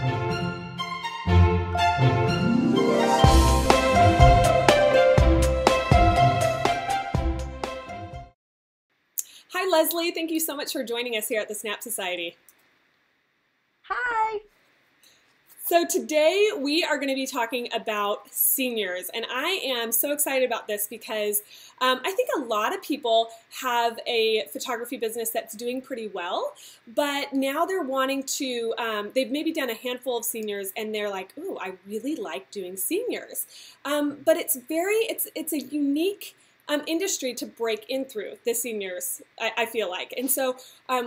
Hi, Leslie. Thank you so much for joining us here at the SNAP Society. Hi. So today we are going to be talking about seniors, and I am so excited about this because I think a lot of people have a photography business that's doing pretty well, but now they're wanting to, they've maybe done a handful of seniors and they're like, ooh, I really like doing seniors. But it's a unique industry to break in through the seniors, I feel like. And so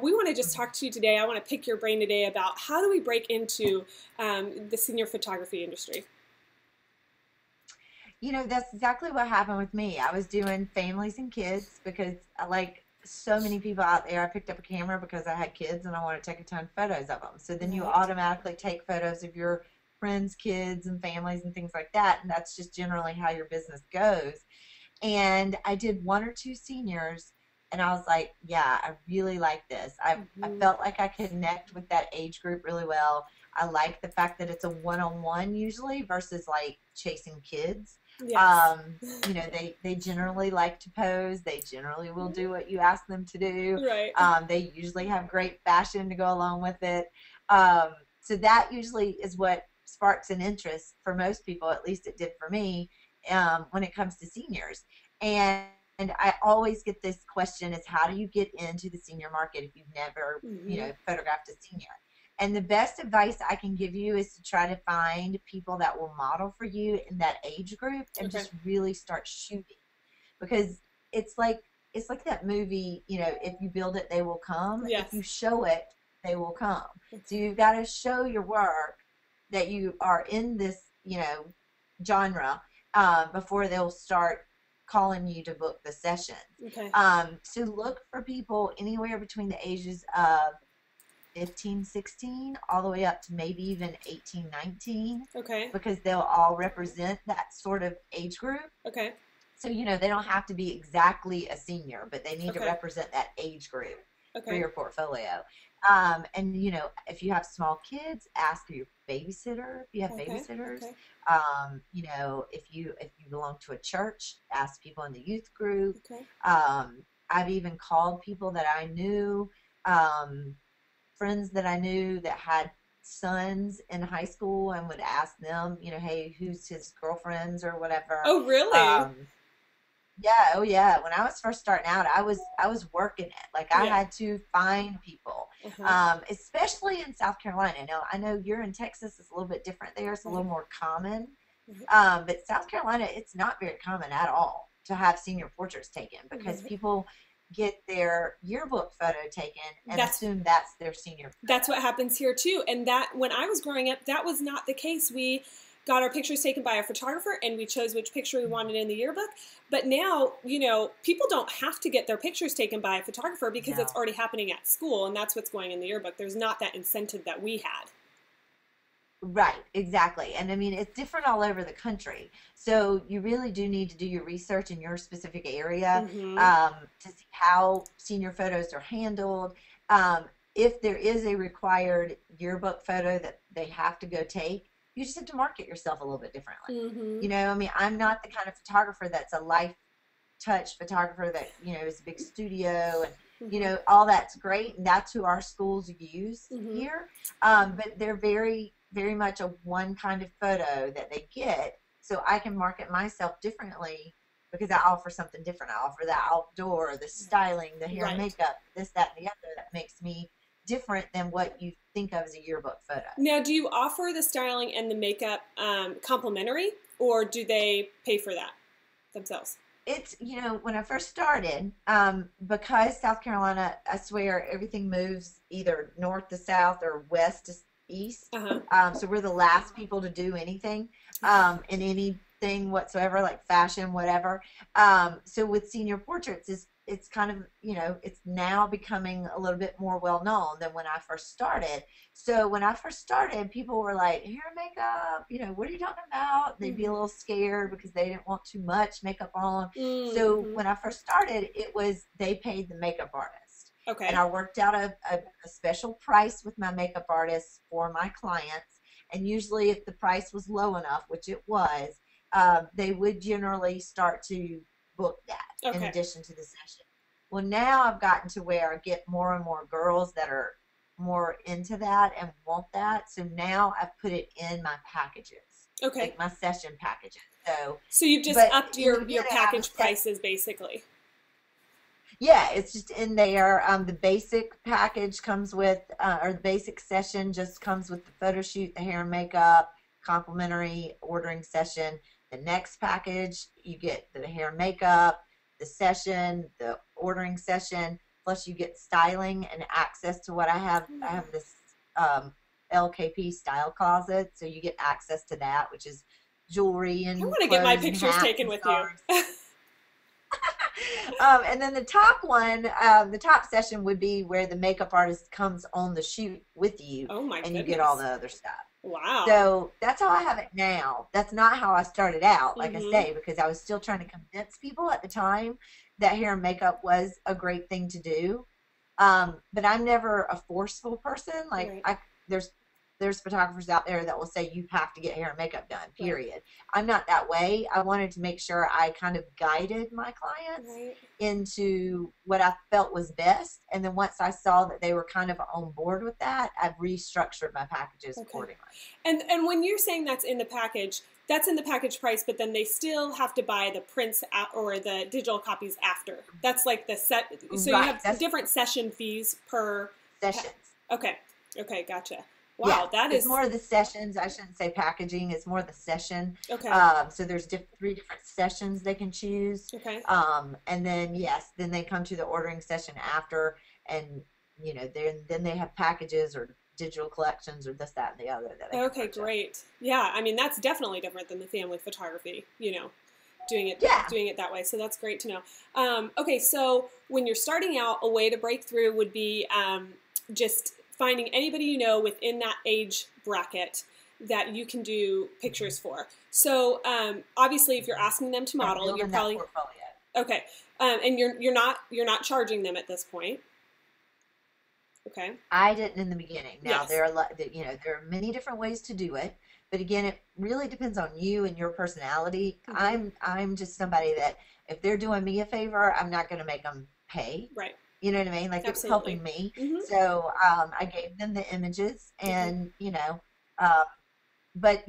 we want to just talk to you today. I want to pick your brain today about how do we break into the senior photography industry. You know, that's exactly what happened with me. I was doing families and kids because like so many people out there, I picked up a camera because I had kids and I wanted to take a ton of photos of them. So then you automatically take photos of your friends, kids, and families and things like that. And that's just generally how your business goes. And I did one or two seniors, and I was like, yeah, I really like this. I felt like I connect with that age group really well. I like the fact that it's a one-on-one usually versus like chasing kids. Yes. You know, they generally like to pose. They generally will do what you ask them to do. Right. They usually have great fashion to go along with it. So that usually is what sparks an interest for most people, at least it did for me. When it comes to seniors. And I always get this question is how do you get into the senior market if you've never, you know, photographed a senior? And the best advice I can give you is to try to find people that will model for you in that age group and just really start shooting. Because it's like that movie, you know, if you build it, they will come. Yes. If you show it, they will come. So you've got to show your work that you are in this, you know, genre before they'll start calling you to book the session. Okay. So look for people anywhere between the ages of 15, 16, all the way up to maybe even 18, 19. Okay. Because they'll all represent that sort of age group. Okay. So, you know, they don't have to be exactly a senior, but they need to represent that age group for your portfolio. And, you know, if you have small kids, ask your babysitter if you have babysitters. You know, if you belong to a church, ask people in the youth group. I've even called people that I knew, friends that I knew that had sons in high school and would ask them, you know, hey, who's his girlfriends or whatever. Oh, really? Yeah, oh yeah. When I was first starting out, I was working it. Like I had to find people, especially in South Carolina. Now I know you're in Texas; it's a little bit different there. It's a little more common, but South Carolina, it's not very common at all to have senior portraits taken because people get their yearbook photo taken and assume that's their senior photo. That's what happens here too. And that when I was growing up, that was not the case. We got our pictures taken by a photographer and we chose which picture we wanted in the yearbook. But now, you know, people don't have to get their pictures taken by a photographer because it's already happening at school and that's what's going in the yearbook. There's not that incentive that we had. Right, exactly. And I mean, it's different all over the country. So you really do need to do your research in your specific area to see how senior photos are handled. If there is a required yearbook photo that they have to go take, you just have to market yourself a little bit differently. You know, I mean, I'm not the kind of photographer that's a life touch photographer that, you know, is a big studio and, you know, all that's great. And that's who our schools use here. But they're very, very much a one kind of photo that they get. So I can market myself differently because I offer something different. I offer the outdoor, the styling, the hair and makeup, this, that, and the other that makes me different than what you think of as a yearbook photo. Now, do you offer the styling and the makeup complimentary, or do they pay for that themselves? It's, you know, when I first started, because South Carolina, I swear, everything moves either north to south or west to east. So we're the last people to do anything in anything whatsoever, like fashion, whatever. So with senior portraits, it's kind of, you know, it's now becoming a little bit more well known than when I first started. So when I first started, people were like, hair and makeup, you know, what are you talking about? They'd be a little scared because they didn't want too much makeup on. So when I first started, it was they paid the makeup artist. And I worked out a special price with my makeup artists for my clients. And usually if the price was low enough, which it was, they would generally start to book that in addition to the session. Well, now I've gotten to where I get more and more girls that are more into that and want that. So now I've put it in my packages. Okay. Like my session packages. So you've just upped your package prices basically. Yeah, it's just in there. The basic package comes with, or the basic session just comes with the photo shoot, the hair and makeup, complimentary ordering session. The next package, you get the hair and makeup, the session, the ordering session, plus you get styling and access to what I have. I have this LKP style closet, so you get access to that, which is jewelry and I want to get my pictures taken with you. And then the top one, the top session would be where the makeup artist comes on the shoot with you. Oh my goodness. You get all the other stuff. Wow. So that's how I have it now. That's not how I started out, like I say, because I was still trying to convince people at the time that hair and makeup was a great thing to do. But I'm never a forceful person. Like there's photographers out there that will say you have to get hair and makeup done, period. Right. I'm not that way. I wanted to make sure I kind of guided my clients into what I felt was best. And then once I saw that they were kind of on board with that, I've restructured my packages accordingly. And when you're saying that's in the package price, but then they still have to buy the prints or the digital copies after. That's like the set. So you have different session fees per sessions. Okay, gotcha. Wow, that is more of the sessions. I shouldn't say packaging. It's more the session. Okay. So there's 3 different sessions they can choose. Okay. And then then they come to the ordering session after, and then they have packages or digital collections or this, that, and the other. Okay, great. Yeah, I mean that's definitely different than the family photography. Doing it that way. So that's great to know. Okay, so when you're starting out, a way to break through would be just finding anybody within that age bracket that you can do pictures for. So obviously, if you're asking them to model, you're probably okay, and you're not charging them at this point. Okay. I didn't in the beginning. Now there are many different ways to do it, but again, it really depends on you and your personality. I'm just somebody that if they're doing me a favor, I'm not going to make them pay. Right. You know what I mean? Like it's helping me. So I gave them the images and, but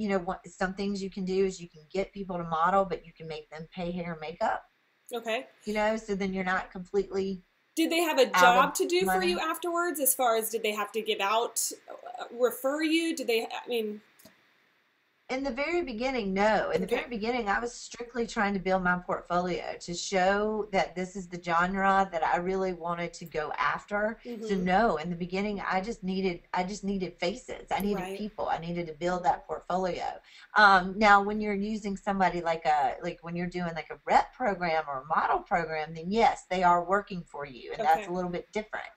some things you can do is you can get people to model, but you can make them pay hair and makeup. Okay. So then you're not completely. Did they have a job to do for you afterwards? As far as did they have to give out, refer you? In the very beginning, no. In the very beginning, I was strictly trying to build my portfolio to show that this is the genre that I really wanted to go after. So no, in the beginning, I just needed faces. I needed people. I needed to build that portfolio. Now, when you're using somebody like when you're doing like a rep program or a model program, then yes, they are working for you, and that's a little bit different.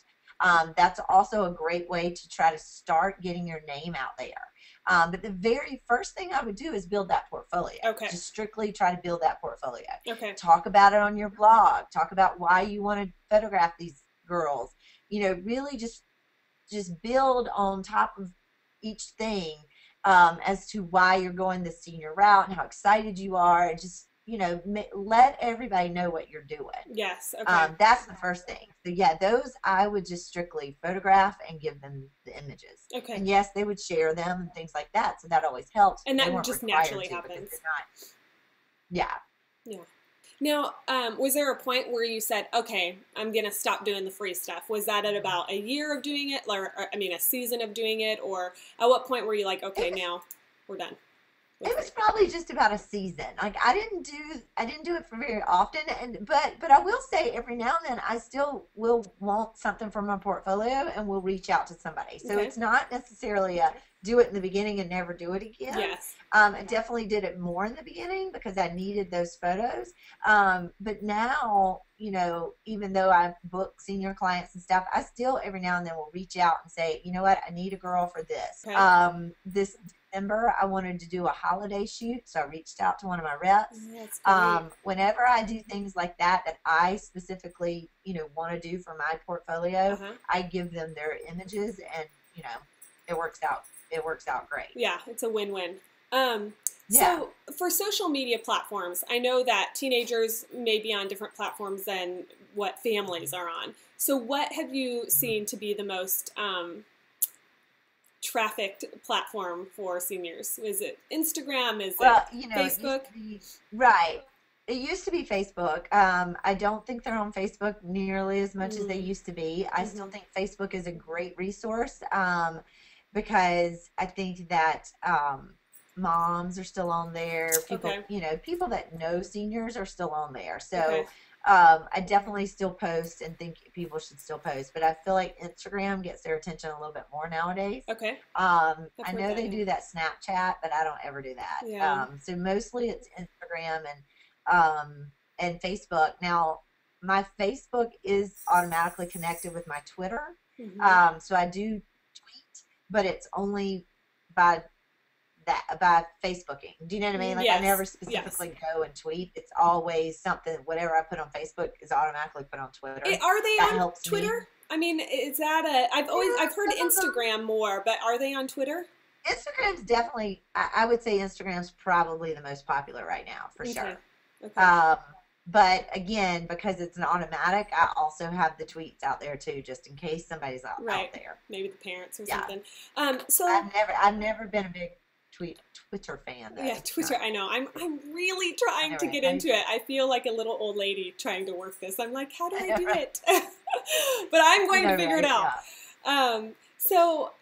That's also a great way to try to start getting your name out there. But the very first thing I would do is build that portfolio. Okay. Just strictly try to build that portfolio. Okay. Talk about it on your blog. Talk about why you want to photograph these girls. Really just build on top of each thing as to why you're going the senior route and how excited you are, and just let everybody know what you're doing. Yes. Okay. That's the first thing. So those I would just strictly photograph and give them the images. Okay. And yes, they would share them and things like that. So that always helps. And that just naturally happens. Yeah. Now, was there a point where you said, okay, I'm going to stop doing the free stuff? Was that at about a year of doing it? A season of doing it? Or at what point were you like, okay, now we're done? It was probably just about a season. Like I didn't do it for very often, but I will say every now and then I still will want something from my portfolio and will reach out to somebody. So it's not necessarily a do it in the beginning and never do it again. Yes. I definitely did it more in the beginning because I needed those photos. But now, even though I book senior clients and stuff, I still every now and then will reach out and say, you know what, I need a girl for this. Okay. This December, I wanted to do a holiday shoot, so I reached out to one of my reps. Whenever I do things like that I specifically, want to do for my portfolio, I give them their images, and it works out it works out great. Yeah, it's a win-win. Yeah. So for social media platforms, I know that teenagers may be on different platforms than what families are on. So what have you seen to be the most trafficked platform for seniors? Is it Instagram? Is Well, it you know, Facebook? right. It used to be Facebook. I don't think they're on Facebook nearly as much as they used to be. I still think Facebook is a great resource because I think that moms are still on there. People, Okay. you know, people that know seniors are still on there. So Okay. I definitely still post and think people should still post. But I feel like Instagram gets their attention a little bit more nowadays. Okay. I I've heard know that, they yeah. do that Snapchat, but I don't ever do that. Yeah. So mostly it's Instagram and Facebook. Now, my Facebook is automatically connected with my Twitter. So I do tweet, but it's only by by Facebooking. Do you know what I mean? Like I never specifically go and tweet. It's always something, whatever I put on Facebook is automatically put on Twitter. Are they That on helps Twitter? me. I mean, is that I've heard Instagram more, but are they on Twitter? Instagram's definitely, I would say Instagram's probably the most popular right now, for sure. Okay. But again, because it's an automatic, I also have the tweets out there too, just in case somebody's out there. Maybe the parents or Yeah. something. So I've never been a big Twitter fan though. Yeah, Twitter. I know. I'm really trying to get into it. I feel like a little old lady trying to work this. I'm like, how do I do it? But I'm going to figure it out. Yeah. So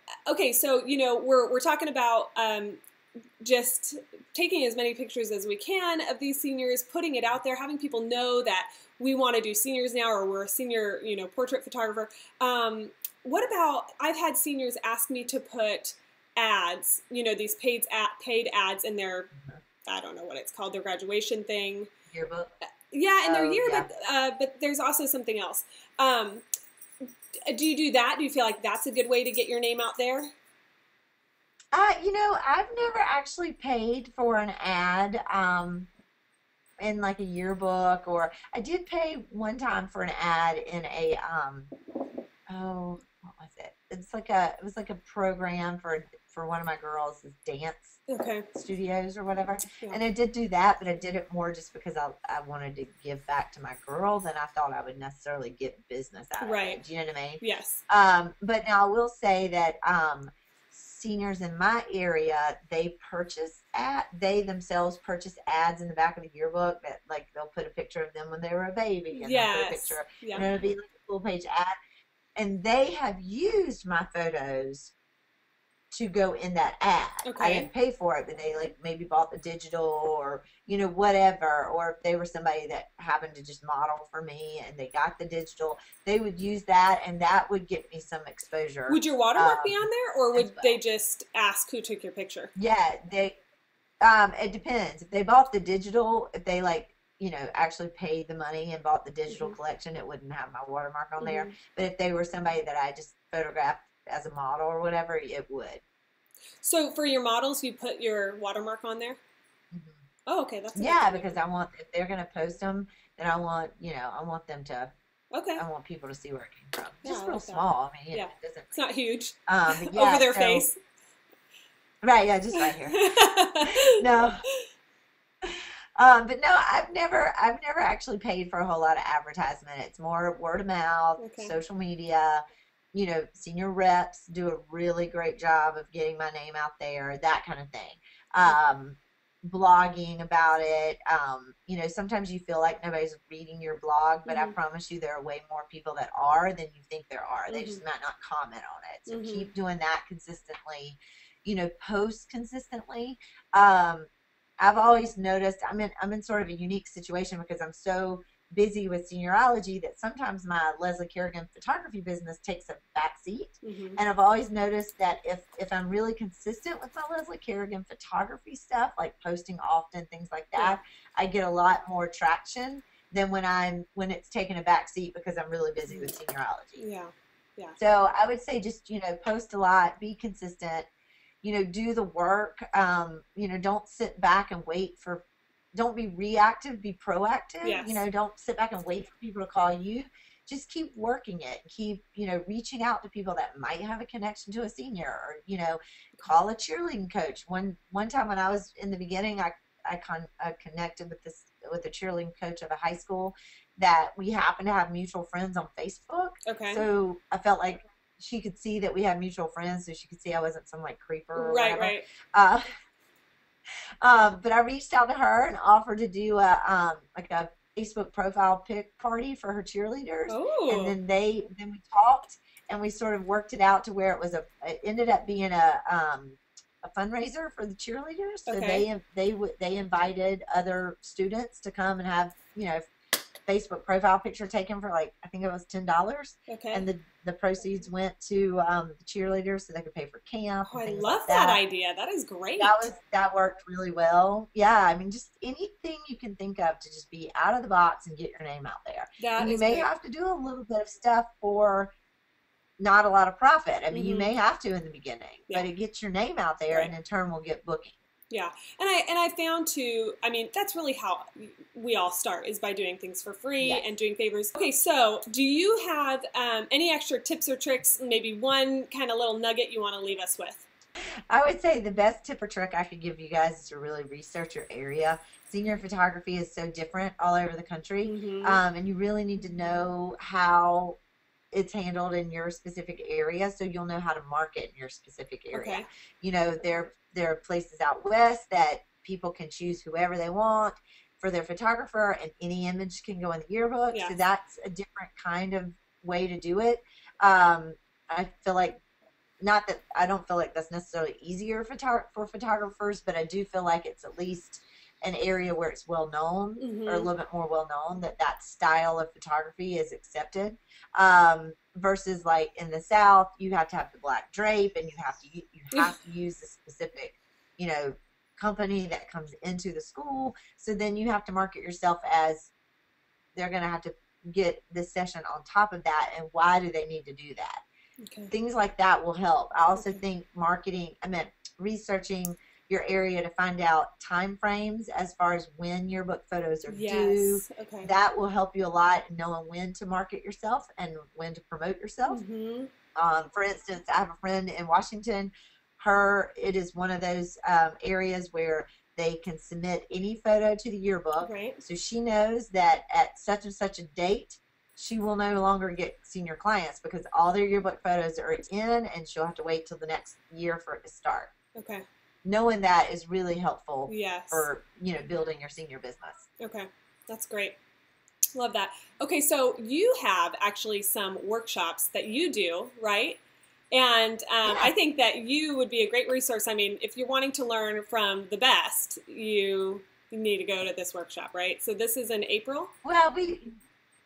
you know, we're talking about just taking as many pictures as we can of these seniors, putting it out there, having people know that we want to do seniors now, or we're a senior, you know, portrait photographer. What about, I've had seniors ask me to put ads, you know, these paid ads in their, I don't know what it's called, their graduation thing. Yearbook? Yeah, in their yearbook, but there's also something else. Do you do that? Do you feel like that's a good way to get your name out there? You know, I've never actually paid for an ad in like a yearbook, or I did pay one time for an ad in a what was it? It was like a program for one of my girls' dance studios or whatever. Yeah. And I did do that, but I did it more just because I wanted to give back to my girl than I thought I would necessarily get business out of it. Do you know what I mean? Yes. But now I will say that seniors in my area, they themselves purchase ads in the back of the yearbook that, like, they'll put a picture of them when they were a baby, and they'll put a picture, and it'll be like a full page ad. And they have used my photos to go in that ad. I didn't pay for it, but they like maybe bought the digital, or, you know, whatever. Or if they were somebody that happened to just model for me and they got the digital, they would use that, and that would get me some exposure. Would your watermark be on there, or would they just ask who took your picture? Yeah, it depends. If they bought the digital, if they, like, you know, actually paid the money and bought the digital collection, it wouldn't have my watermark on there. But if they were somebody that I just photographed as a model or whatever, it would. So for your models, you put your watermark on there? Oh, okay. That's because I want, if they're going to post them, then I want, you know, I want them to, I want people to see where it came from. Just real small. I mean, you know, it doesn't, it's not huge. Over their face. Right. Yeah. Just right here. No. But no, I've never actually paid for a whole lot of advertisement. It's more word of mouth, social media. You know, senior reps do a really great job of getting my name out there, that kind of thing. Blogging about it. You know, sometimes you feel like nobody's reading your blog, but I promise you there are way more people that are than you think there are. They just might not comment on it. So keep doing that consistently. You know, post consistently. I've always noticed I'm in sort of a unique situation because I'm so busy with Seniorologie that sometimes my Leslie Kerrigan photography business takes a back seat. And I've always noticed that if I'm really consistent with my Leslie Kerrigan photography stuff, like posting often, things like that, I get a lot more traction than when it's taking a back seat because I'm really busy with Seniorologie. Yeah. So I would say just, you know, post a lot, be consistent. You know, do the work. You know, don't sit back and wait for, don't be reactive, be proactive. You know, don't sit back and wait for people to call you. just keep working it. Keep, reaching out to people that might have a connection to a senior, or, call a cheerleading coach. One time when I was in the beginning, I connected with a cheerleading coach of a high school that we happened to have mutual friends on Facebook. Okay. So I felt like she could see that we had mutual friends, so she could see I wasn't some like creeper or whatever. Right. But I reached out to her and offered to do a Facebook profile pick party for her cheerleaders. Oh. And then we talked and we sort of worked it out to where it ended up being a fundraiser for the cheerleaders. So Okay. they invited other students to come and have, Facebook profile picture taken for I think it was $10. Okay. And the proceeds went to the cheerleaders so they could pay for camp. Oh, and I things love like that idea. That is great. That worked really well. Yeah, I mean, just anything you can think of to just be out of the box and get your name out there. And you may have to do a little bit of stuff for not a lot of profit. I mean, you may have to in the beginning, but it gets your name out there, and in turn will get booking. Yeah, and I found too, I mean, that's really how we all start, is by doing things for free and doing favors. Okay, so do you have any extra tips or tricks, maybe one kind of little nugget you want to leave us with? I would say the best tip or trick I could give you guys is to really research your area. Senior photography is so different all over the country, and you really need to know how it's handled in your specific area, so you'll know how to market in your specific area. Okay. There are places out west that people can choose whoever they want for their photographer, and any image can go in the yearbook. So that's a different kind of way to do it. I feel like, not that I don't feel like that's necessarily easier for photographers, but I do feel like it's at least an area where it's well known, or a little bit more well known, that style of photography is accepted. Versus like in the South, you have to have the black drape, and you have to use the specific, company that comes into the school. So then you have to market yourself as they're going to have to get this session on top of that, and why do they need to do that? Okay. Things like that will help. I also think researching your area to find out time frames as far as when yearbook photos are due. Okay. That will help you a lot in knowing when to market yourself and when to promote yourself. For instance, I have a friend in Washington. It is one of those areas where they can submit any photo to the yearbook. Right. So she knows that at such and such a date, she will no longer get senior clients because all their yearbook photos are in, and she'll have to wait till the next year for it to start. Okay. Knowing that is really helpful for, building your senior business. Okay. That's great. Love that. Okay. So you have actually some workshops that you do, right? And I think that you would be a great resource. I mean, if you're wanting to learn from the best, you need to go to this workshop, right? So this is in April? Well,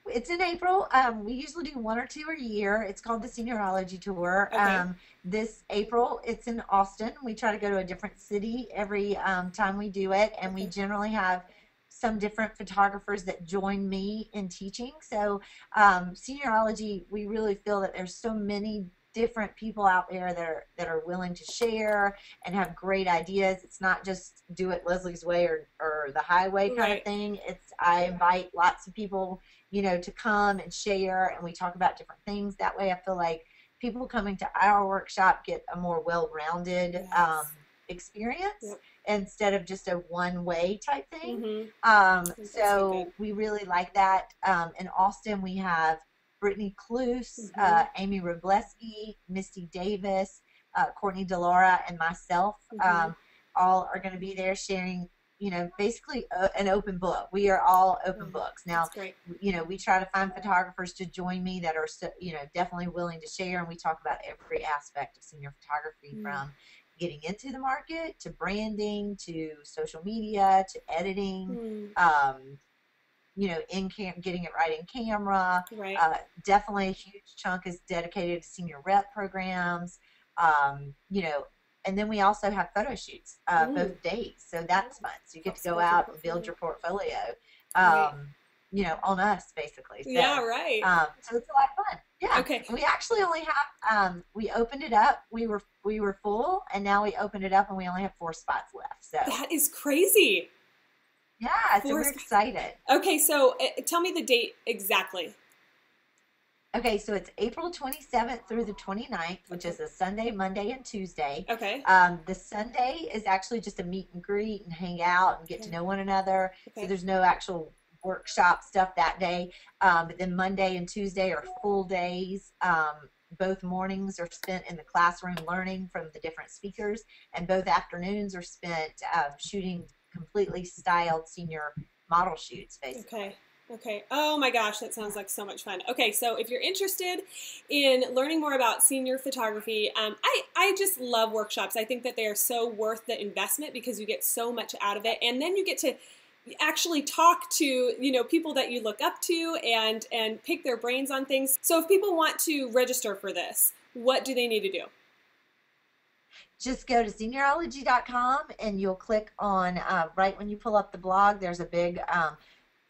it's in April. We usually do one or two a year. It's called the Seniorologie Tour. Okay. This April, it's in Austin. We try to go to a different city every time we do it, and we generally have some different photographers that join me in teaching. So Seniorologie, we really feel that there's so many different people out there that are willing to share and have great ideas. It's not just do it Leslie's way or the highway kind of thing. I invite lots of people, to come and share, and we talk about different things. That way I feel like people coming to our workshop get a more well-rounded experience instead of just a one-way type thing. So we really like that. In Austin, we have Brittany Cluse, Amy Robleski, Misty Davis, Courtney DeLaura, and myself all are going to be there sharing, basically an open book. We are all open books. Now, we try to find photographers to join me that are, definitely willing to share, and we talk about every aspect of senior photography from getting into the market to branding to social media to editing. Getting it right in camera. Right. Definitely a huge chunk is dedicated to senior rep programs. And then we also have photo shoots both days. So that's fun. So you get to go out and build your portfolio, on us basically. So, yeah, right. So it's a lot of fun. Yeah. Okay. We actually only have, we opened it up. We were full, and now we opened it up and we only have 4 spots left. So that is crazy. Yeah, so we're excited. Okay, so tell me the date exactly. Okay, so it's April 27th through the 29th, which is a Sunday, Monday, and Tuesday. Okay. The Sunday is actually just a meet and greet and hang out and get to know one another. Okay. So there's no actual workshop stuff that day. But then Monday and Tuesday are full days. Both mornings are spent in the classroom learning from the different speakers, and both afternoons are spent shooting completely styled senior model shoots, basically. Okay. Okay. Oh my gosh, that sounds like so much fun. Okay, so if you're interested in learning more about senior photography, I just love workshops. I think that they are so worth the investment because you get so much out of it, and then you get to actually talk to people that you look up to and pick their brains on things. So if people want to register for this, what do they need to do? Just go to seniorologie.com and you'll click on right when you pull up the blog. There's a big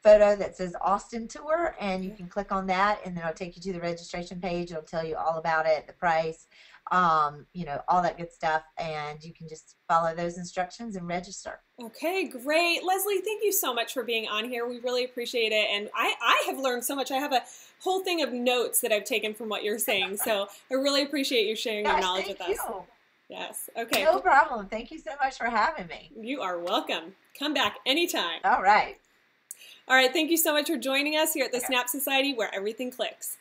photo that says Austin Tour, and you can click on that, and then it'll take you to the registration page. It'll tell you all about it, the price, all that good stuff, and you can just follow those instructions and register. Okay, great. Leslie, thank you so much for being on here. We really appreciate it, and I have learned so much. I have a whole thing of notes that I've taken from what you're saying, so I really appreciate you sharing your knowledge with us. Yes, okay. No problem. Thank you so much for having me. You are welcome. Come back anytime. All right. All right, thank you so much for joining us here at the Snap Society, where everything clicks.